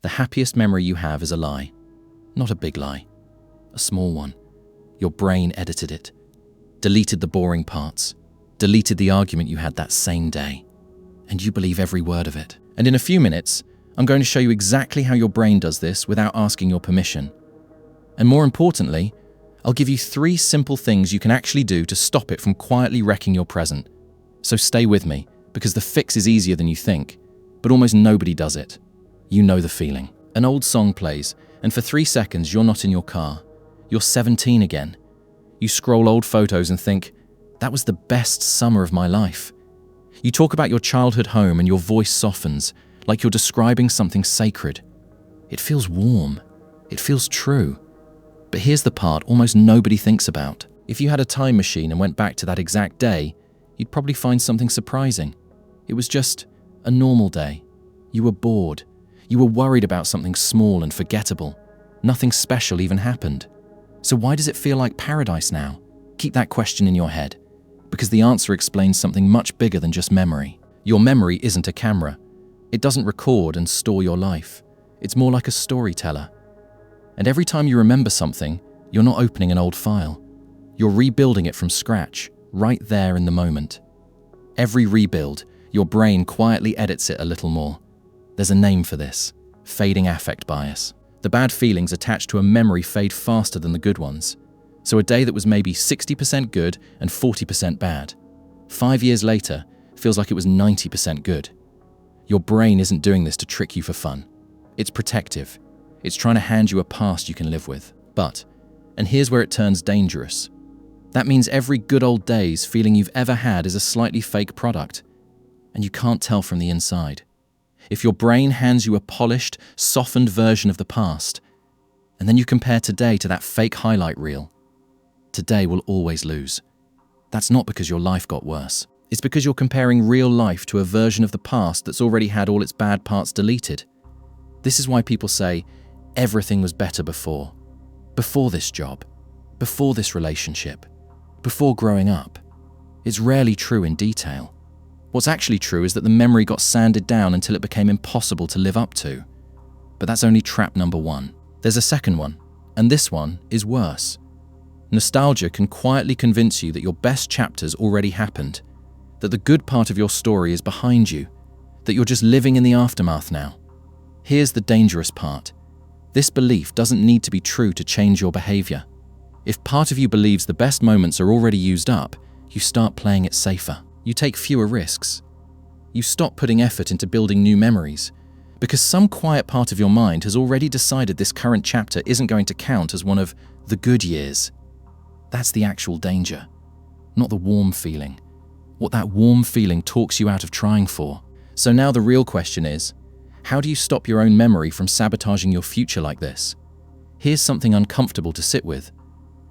The happiest memory you have is a lie. Not a big lie. A small one. Your brain edited it. Deleted the boring parts. Deleted the argument you had that same day. And you believe every word of it. And in a few minutes, I'm going to show you exactly how your brain does this without asking your permission. And more importantly, I'll give you 3 simple things you can actually do to stop it from quietly wrecking your present. So stay with me, because the fix is easier than you think, but almost nobody does it. You know the feeling. An old song plays, and for 3 seconds you're not in your car. You're 17 again. You scroll old photos and think, that was the best summer of my life. You talk about your childhood home and your voice softens, like you're describing something sacred. It feels warm. It feels true. But here's the part almost nobody thinks about. If you had a time machine and went back to that exact day, you'd probably find something surprising. It was just a normal day. You were bored. You were worried about something small and forgettable. Nothing special even happened. So why does it feel like paradise now? Keep that question in your head, because the answer explains something much bigger than just memory. Your memory isn't a camera. It doesn't record and store your life. It's more like a storyteller. And every time you remember something, you're not opening an old file. You're rebuilding it from scratch, right there in the moment. Every rebuild, your brain quietly edits it a little more. There's a name for this: fading affect bias. The bad feelings attached to a memory fade faster than the good ones. So a day that was maybe 60% good and 40% bad, 5 years later, feels like it was 90% good. Your brain isn't doing this to trick you for fun. It's protective. It's trying to hand you a past you can live with. But, and here's where it turns dangerous, that means every good old days feeling you've ever had is a slightly fake product, and you can't tell from the inside. If your brain hands you a polished, softened version of the past, and then you compare today to that fake highlight reel, today will always lose. That's not because your life got worse. It's because you're comparing real life to a version of the past that's already had all its bad parts deleted. This is why people say, everything was better before. Before this job. Before this relationship. Before growing up. It's rarely true in detail. What's actually true is that the memory got sanded down until it became impossible to live up to. But that's only trap number 1. There's a second one, and this one is worse. Nostalgia can quietly convince you that your best chapters already happened, that the good part of your story is behind you, that you're just living in the aftermath now. Here's the dangerous part. This belief doesn't need to be true to change your behavior. If part of you believes the best moments are already used up, you start playing it safer. You take fewer risks. You stop putting effort into building new memories, because some quiet part of your mind has already decided this current chapter isn't going to count as one of the good years. That's the actual danger, not the warm feeling. What that warm feeling talks you out of trying for. So now the real question is, how do you stop your own memory from sabotaging your future like this? Here's something uncomfortable to sit with.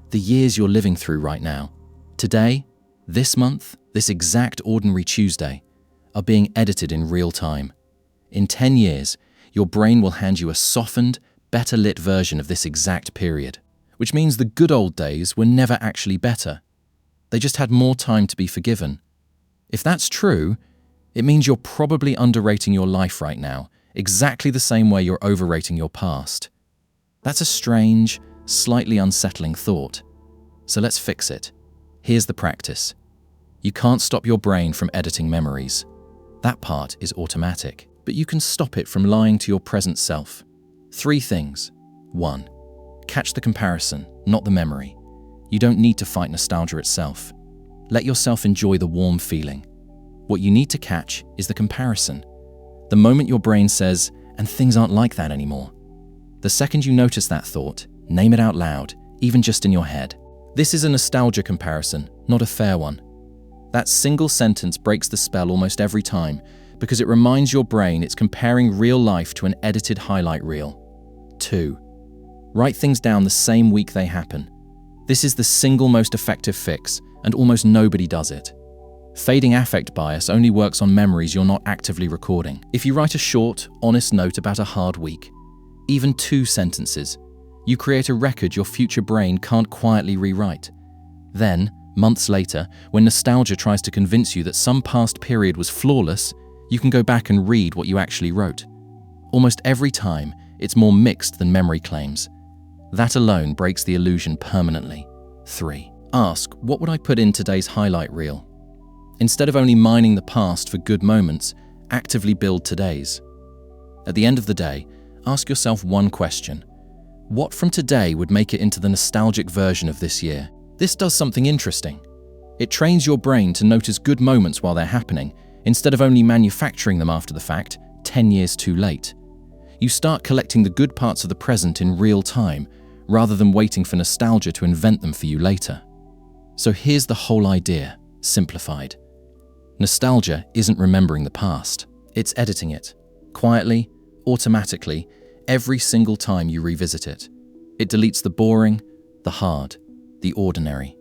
The years you're living through right now, today, this month, this exact ordinary Tuesday, are being edited in real time. In 10 years, your brain will hand you a softened, better lit version of this exact period, which means the good old days were never actually better. They just had more time to be forgiven. If that's true, it means you're probably underrating your life right now, exactly the same way you're overrating your past. That's a strange, slightly unsettling thought. So let's fix it. Here's the practice. You can't stop your brain from editing memories. That part is automatic, but you can stop it from lying to your present self. 3 things. 1. Catch the comparison, not the memory. You don't need to fight nostalgia itself. Let yourself enjoy the warm feeling. What you need to catch is the comparison. The moment your brain says, and things aren't like that anymore. The second you notice that thought, name it out loud, even just in your head. This is a nostalgia comparison, not a fair one. That single sentence breaks the spell almost every time because it reminds your brain it's comparing real life to an edited highlight reel. 2. Write things down the same week they happen. This is the single most effective fix, and almost nobody does it. Fading affect bias only works on memories you're not actively recording. If you write a short, honest note about a hard week, even 2 sentences, you create a record your future brain can't quietly rewrite. Then, months later, when nostalgia tries to convince you that some past period was flawless, you can go back and read what you actually wrote. Almost every time, it's more mixed than memory claims. That alone breaks the illusion permanently. 3. Ask, what would I put in today's highlight reel? Instead of only mining the past for good moments, actively build today's. At the end of the day, ask yourself one question. What from today would make it into the nostalgic version of this year? This does something interesting. It trains your brain to notice good moments while they're happening, instead of only manufacturing them after the fact, 10 years too late. You start collecting the good parts of the present in real time, rather than waiting for nostalgia to invent them for you later. So here's the whole idea, simplified. Nostalgia isn't remembering the past, it's editing it. Quietly, automatically, every single time you revisit it. It deletes the boring, the hard, the ordinary.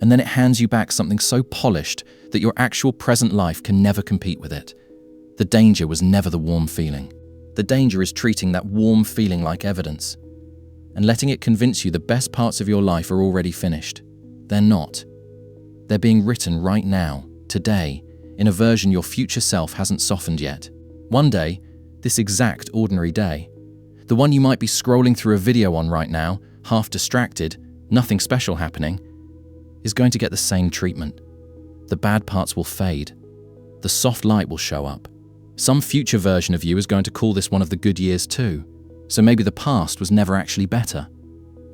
And then it hands you back something so polished that your actual present life can never compete with it. The danger was never the warm feeling. The danger is treating that warm feeling like evidence and letting it convince you the best parts of your life are already finished. They're not. They're being written right now, today, in a version your future self hasn't softened yet. One day, this exact ordinary day, the one you might be scrolling through a video on right now, half distracted, nothing special happening, is going to get the same treatment. The bad parts will fade. The soft light will show up. Some future version of you is going to call this one of the good years too. So maybe the past was never actually better.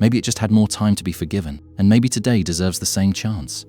Maybe it just had more time to be forgiven, and maybe today deserves the same chance.